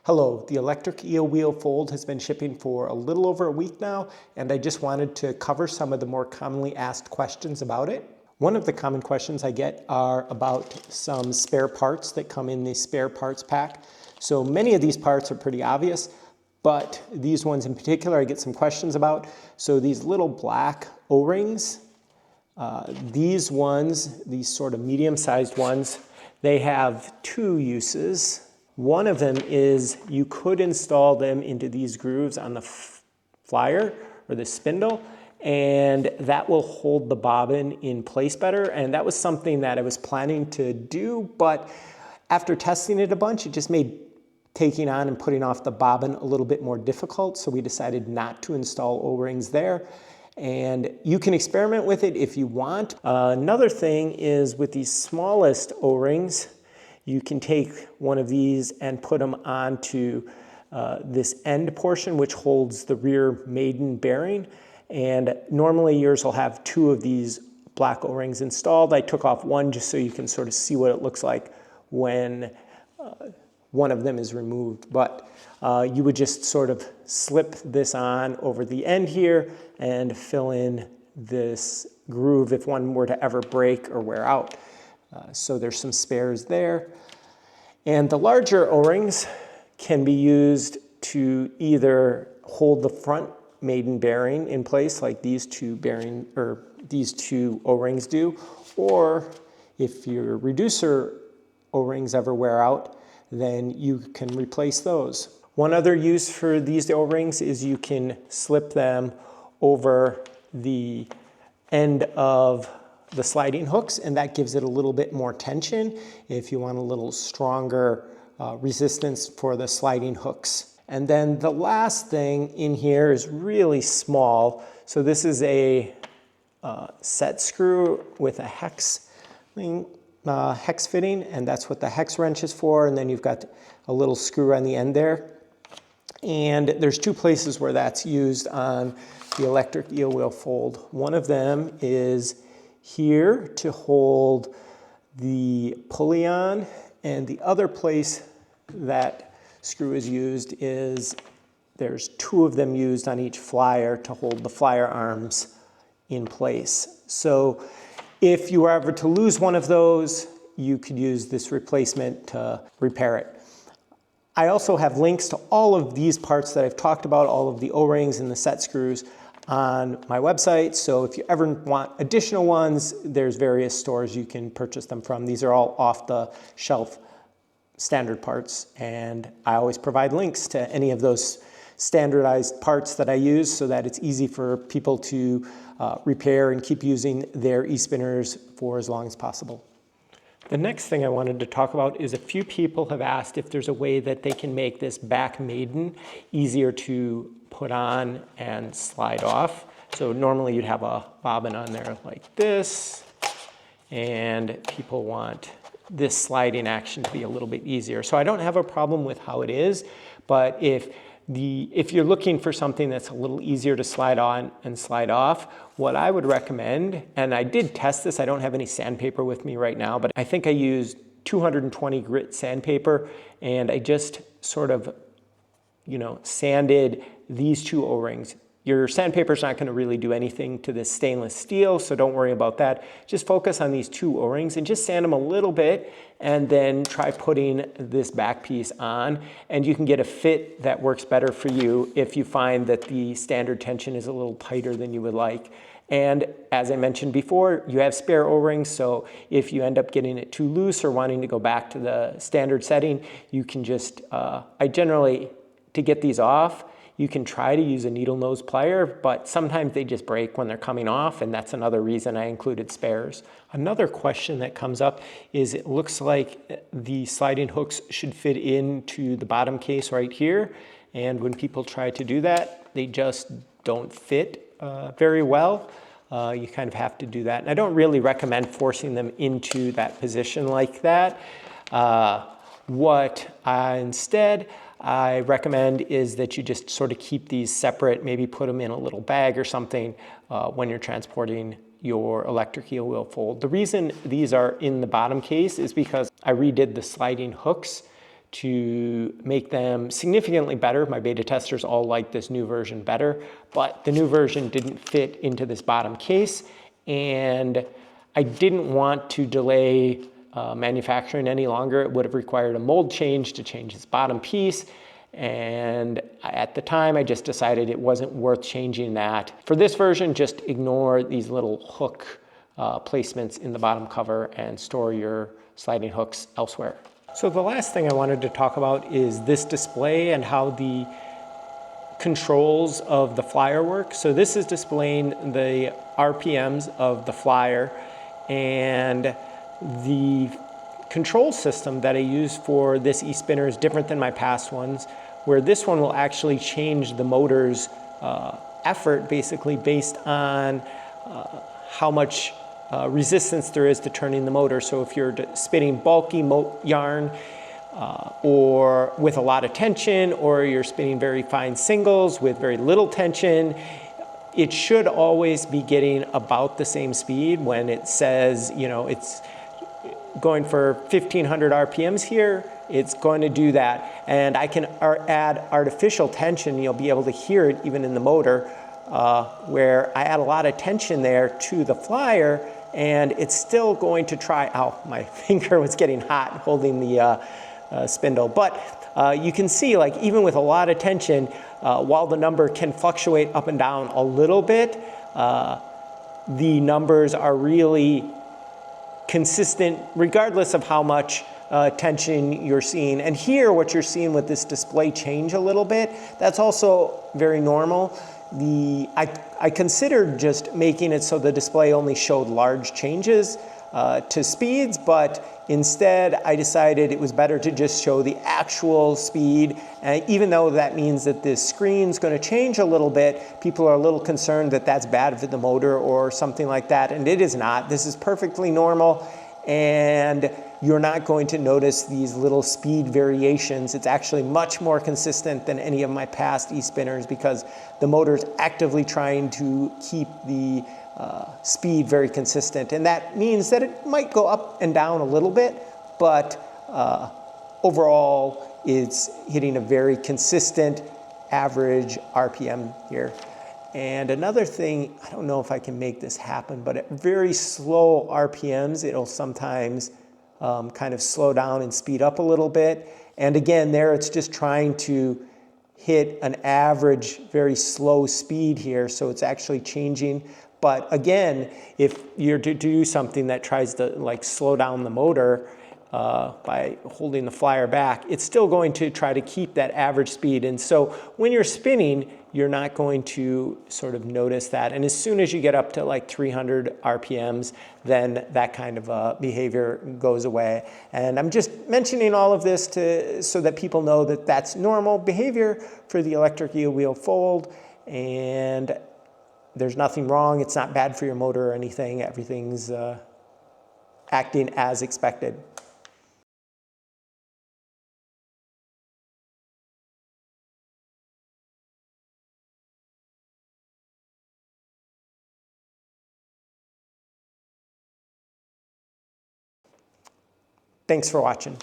Hello, the electric eel wheel fold has been shipping for a little over a week now, and I just wanted to cover some of the more commonly asked questions about it. One of the common questions I get are about some spare parts that come in the spare parts pack. So many of these parts are pretty obvious, but these ones in particular I get some questions about. So these little black O-rings, these ones, these sort of medium-sized ones, they have two uses. One of them is you could install them into these grooves on the flyer or the spindle, and that will hold the bobbin in place better. And that was something that I was planning to do, but after testing it a bunch, it just made taking on and putting off the bobbin a little bit more difficult. So we decided not to install O-rings there. And you can experiment with it if you want. Another thing is with these smallest O-rings, you can take one of these and put them onto this end portion, which holds the rear Maiden bearing. And normally yours will have two of these black O-rings installed. I took off one just so you can sort of see what it looks like when one of them is removed. But you would just sort of slip this on over the end here and fill in this groove if one were to ever break or wear out. So there's some spares there. And the larger O-rings can be used to either hold the front Maiden bearing in place like these two O-rings do, or if your reducer O-rings ever wear out, then you can replace those. One other use for these O-rings is you can slip them over the end of the sliding hooks, and that gives it a little bit more tension if you want a little stronger resistance for the sliding hooks. And then the last thing in here is really small. So this is a set screw with a hex fitting, and that's what the hex wrench is for. And then you've got a little screw on the end there. And there's two places where that's used on the electric eel wheel fold. One of them is here to hold the pulley on, and the other place that screw is used is there's two of them used on each flyer to hold the flyer arms in place. So if you were ever to lose one of those, you could use this replacement to repair it. I also have links to all of these parts that I've talked about, all of the O-rings and the set screws, on my website. So if you ever want additional ones, there's various stores you can purchase them from. These are all off the shelf standard parts, and I always provide links to any of those standardized parts that I use so that it's easy for people to repair and keep using their e-spinners for as long as possible. The next thing I wanted to talk about is a few people have asked if there's a way that they can make this back Maiden easier to put on and slide off. So normally you'd have a bobbin on there like this, and people want this sliding action to be a little bit easier. So I don't have a problem with how it is, but if you're looking for something that's a little easier to slide on and slide off, what I would recommend, and I did test this, I don't have any sandpaper with me right now, but I think I used 220 grit sandpaper, and I just sort of, sanded these two O-rings. Your sandpaper's not going to really do anything to this stainless steel, so don't worry about that. Just focus on these two O-rings and just sand them a little bit, and then try putting this back piece on, and you can get a fit that works better for you if you find that the standard tension is a little tighter than you would like. And as I mentioned before, you have spare O-rings, so if you end up getting it too loose or wanting to go back to the standard setting, you can just, I generally, to get these off, you can try to use a needle nose plier, but sometimes they just break when they're coming off, and that's another reason I included spares. Another question that comes up is it looks like the sliding hooks should fit into the bottom case right here, and when people try to do that, they just don't fit very well. You kind of have to do that, and I don't really recommend forcing them into that position like that. Instead, I recommend is that you just sort of keep these separate, maybe put them in a little bag or something when you're transporting your electric eel wheel fold. The reason these are in the bottom case is because I redid the sliding hooks to make them significantly better. My beta testers all like this new version better, but the new version didn't fit into this bottom case, and I didn't want to delay manufacturing any longer. It would have required a mold change to change this bottom piece, and at the time I just decided it wasn't worth changing that. For this version, just ignore these little hook placements in the bottom cover and store your sliding hooks elsewhere. So the last thing I wanted to talk about is this display and how the controls of the flyer work. So this is displaying the RPMs of the flyer, and the control system that I use for this e-spinner is different than my past ones, where this one will actually change the motor's effort basically based on how much resistance there is to turning the motor. So if you're spinning bulky yarn or with a lot of tension, or you're spinning very fine singles with very little tension, it should always be getting about the same speed. When it says, you know, it's going for 1500 RPMs here, it's going to do that. And I can add artificial tension. You'll be able to hear it even in the motor, where I add a lot of tension there to the flyer, and it's still going to try. Ow, my finger was getting hot holding the spindle. But you can see, like, even with a lot of tension, while the number can fluctuate up and down a little bit, the numbers are really consistent regardless of how much tension you're seeing. And here, what you're seeing with this display change a little bit, that's also very normal. I considered just making it so the display only showed large changes to speeds, but instead I decided it was better to just show the actual speed. Even though that means that this screen's going to change a little bit, people are a little concerned that that's bad for the motor or something like that, and it is not. This is perfectly normal, and you're not going to notice these little speed variations. It's actually much more consistent than any of my past e-spinners, because the motor's actively trying to keep the speed very consistent. And that means that it might go up and down a little bit, but overall it's hitting a very consistent average RPM here. And another thing, I don't know if I can make this happen, but at very slow RPMs, it'll sometimes kind of slow down and speed up a little bit. And again, there it's just trying to hit an average, very slow speed here, so it's actually changing. But again, if you're to do something that tries to like slow down the motor by holding the flyer back, it's still going to try to keep that average speed. And so when you're spinning, you're not going to sort of notice that. And as soon as you get up to like 300 RPMs, then that kind of behavior goes away. And I'm just mentioning all of this so that people know that that's normal behavior for the electric eel wheel fold, and there's nothing wrong. It's not bad for your motor or anything. Everything's acting as expected. Thanks for watching.